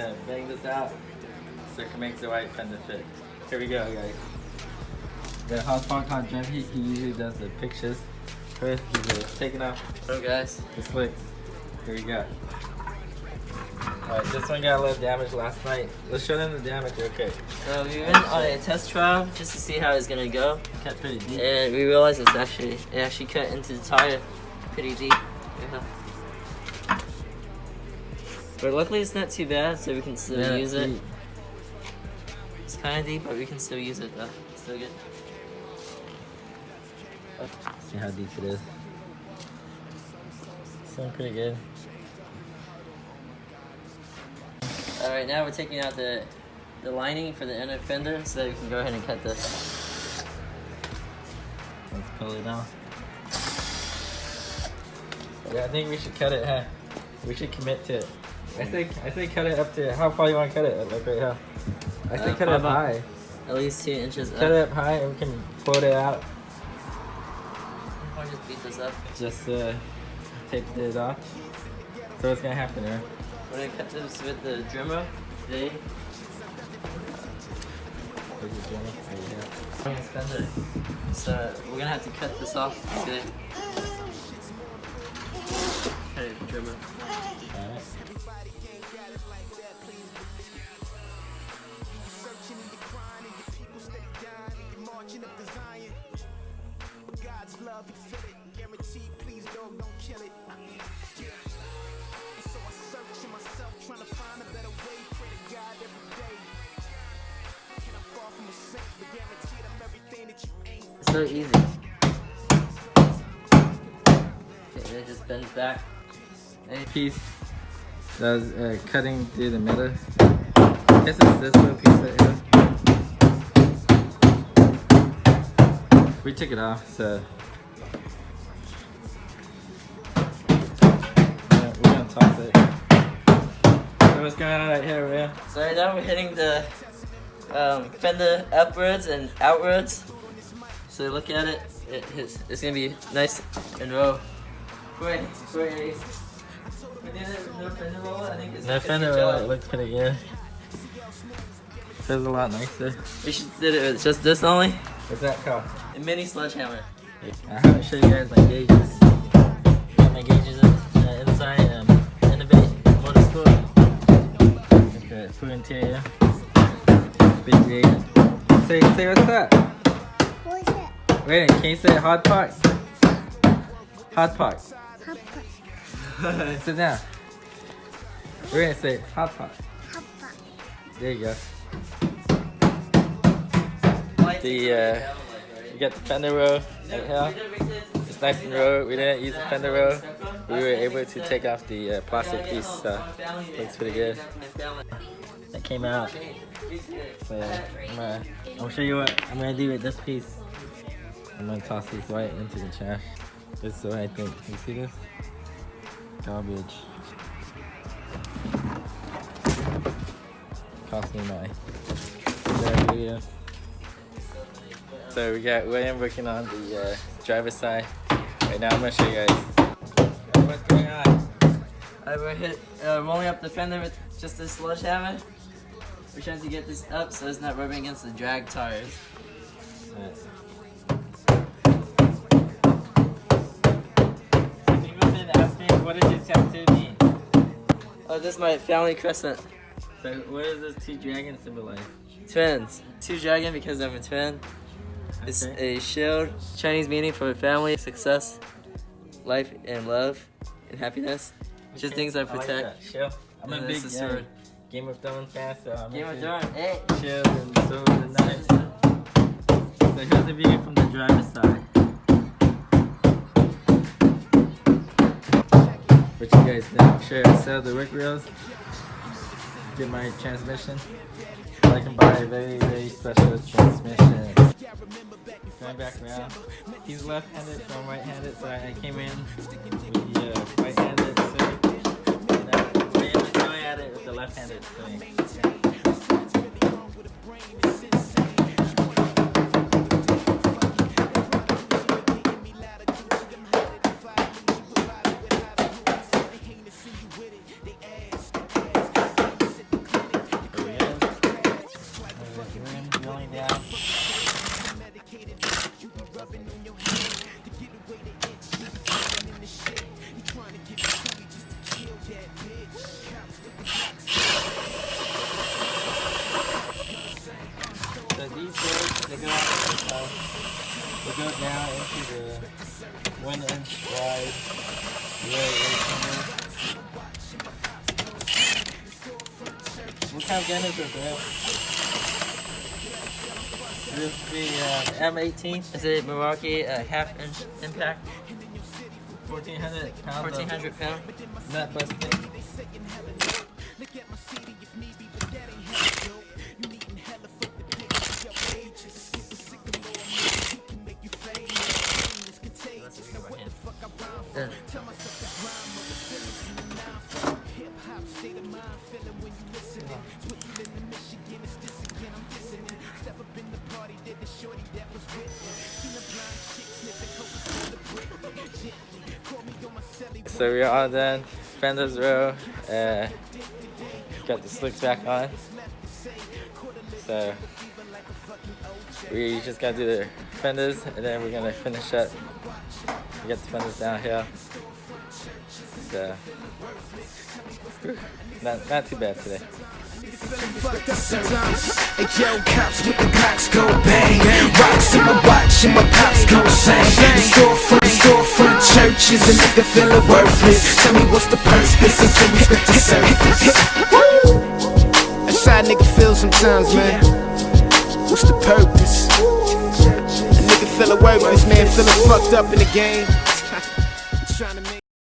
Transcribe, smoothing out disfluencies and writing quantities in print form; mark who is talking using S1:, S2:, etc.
S1: gonna bang this out so it can make the right fender fit. Here we go, guys. The hot part hot drive, he usually does the pictures first. He's taking off
S2: guys.
S1: the slicks. Here we go. Alright, this one got a little damage last night. Let's show them the damage real quick.
S2: So we went on a test trial just to see how it's gonna go.
S1: Cut pretty deep.
S2: And we realized it actually cut into the tire pretty deep. Yeah. But luckily it's not too bad, so we can still use it.
S1: Deep.
S2: It's kind of deep, but we can still use it though. It's still good.
S1: See how deep it is. Sound pretty good.
S2: Alright, now we're taking out the lining for the inner fender so that we can go ahead and cut this.
S1: Let's pull it down. Yeah, I think we should cut it, huh? We should commit to it. I say cut it up to, how far you want to cut it? Like right here. I say cut it up high.
S2: At least 2 inches up.
S1: Cut it up high and we can float it out.
S2: Or just beat this up.
S1: Just take it off. So what's gonna happen there?
S2: We're gonna cut this with the Dremel today. Fender. So we're gonna have to cut this off today. Okay, Dremel.
S1: Alright.
S2: So easy. Okay, then it just bends back.
S1: Piece that was cutting through the middle. This is this little piece right here. We took it off, so yeah, we're gonna toss it. So what's going on right here, man?
S2: So right now we're hitting the fender upwards and outwards. So look at it. It's gonna be nice and roll. Wait. No fender roller. I think it's
S1: The fender roller looks pretty good. Feels a lot nicer.
S2: We should do it with just this only.
S1: What's that called?
S2: A mini sledgehammer.
S1: I have to show you guys my gauges. Got my gauges inside Innovate Motorsport. Look at full interior. Big gauge. Say what's up?
S3: What is it?
S1: Wait, can you say hot parts? Hot parts.
S3: Hot pot.
S1: Sit down. We're gonna say hot pot.
S3: Hot pot.
S1: There you go. We got the fender roll right here. It's nice and rolled. We didn't use the fender roll. We were able to take off the plastic piece, so looks pretty good. That came out. So I'm gonna show you what I'm gonna do with this piece. I'm gonna toss this right into the trash. This is what I think. You see this? Garbage. Cost me my video. So we got William working on the driver's side. Right now I'm gonna show you guys what's going on.
S2: We're rolling up the fender with just this sledgehammer. We're trying to get this up so it's not rubbing against the drag tires.
S1: People have been asking, what does this tattoo mean?
S2: Oh, this is my family crescent.
S1: So what does this two dragons symbolize?
S2: Twins. 2 dragon because I'm a twin. It's
S1: Okay.
S2: a shield, Chinese meaning for family, success, life, and love, and happiness. Just
S1: Okay.
S2: things that
S1: I like
S2: protect.
S1: that. Shield. I'm a
S2: And
S1: big
S2: this is sword.
S1: Game of Thrones fan, so I'm
S2: Game of
S1: into
S2: Thrones. Hey.
S1: shield and sword and knives. So here's the view from the driver's side. What you guys think? Should I sell the Rick Reels? Get my transmission? So I can buy a very, very special transmission. Going back around. He's left-handed, so I'm right-handed, so I came in with the right-handed swing. And William is going at it with the left-handed swing. go now into the 1-inch wide rear camera. What kind of gun is this, man? This is the M18.
S2: Is it Milwaukee half-inch impact?
S1: 1,400 pounds.
S2: 1,400 pound.
S1: Nut busting. So we're all done. Fender's row. Got the slicks back on. So we just gotta do the fenders, and then we're gonna finish up. We got the fenders down here. So not too bad today.
S4: Hey yo, cops with the clocks go bang. Rocks in my watch and my pops go sang. Storefront churches, a nigga feeling worthless. Tell me what's the purpose until we scratch the surface. That's how a nigga feel sometimes, man. What's the purpose? A nigga feeling worthless, man, feeling fucked up in the game. Trying to make